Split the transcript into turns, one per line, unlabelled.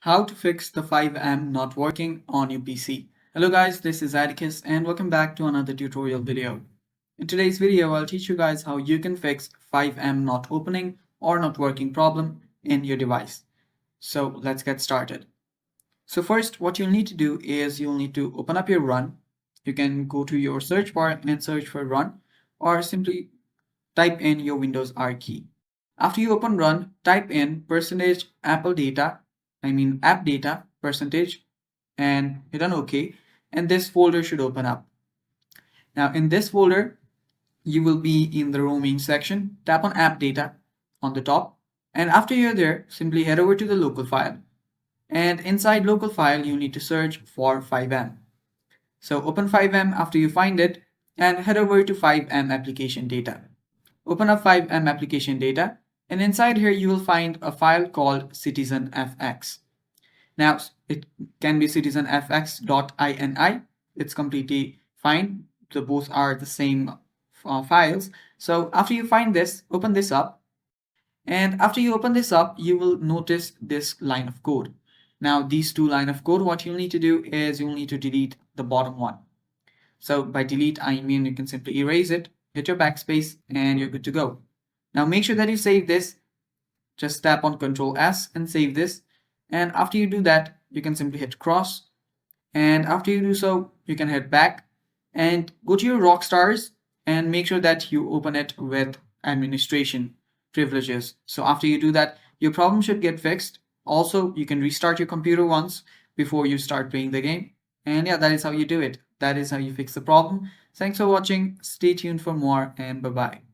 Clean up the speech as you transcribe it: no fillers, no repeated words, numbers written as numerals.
How to fix the FiveM not working on your PC. Hello guys, this is Atticus and welcome back to another tutorial video. In today's video, I'll teach you guys how you can fix FiveM not opening or not working problem in your device. So let's get started. So first, what you'll need to do is you'll need to open up your run. You can go to your search bar and search for run, or simply type in your Windows R key. After you open run, type in app data percentage and hit on OK, and this folder should open up. Now in this folder, you will be in the roaming section. Tap on app data on the top, and after you're there, simply head over to the local file. And inside local file, you need to search for FiveM. So open FiveM after you find it and head over to FiveM application data. Open up FiveM application data, and inside here you will find a file called citizenfx. Now it can be citizenfx.ini. It's completely fine. So both are the same files. So after you find this, open this up. And after you open this up, you will notice this line of code. Now these two lines of code, what you'll need to do is you'll need to delete the bottom one. So by delete, I mean you can simply erase it, hit your backspace, and you're good to go. Now make sure that you save this. Just tap on Ctrl S and save this. And after you do that, you can simply hit cross. And after you do so, you can head back and go to your Rockstars and make sure that you open it with administration privileges. So after you do that, your problem should get fixed. Also, you can restart your computer once before you start playing the game. And yeah, that is how you do it. That is how you fix the problem. Thanks for watching. Stay tuned for more, and bye-bye.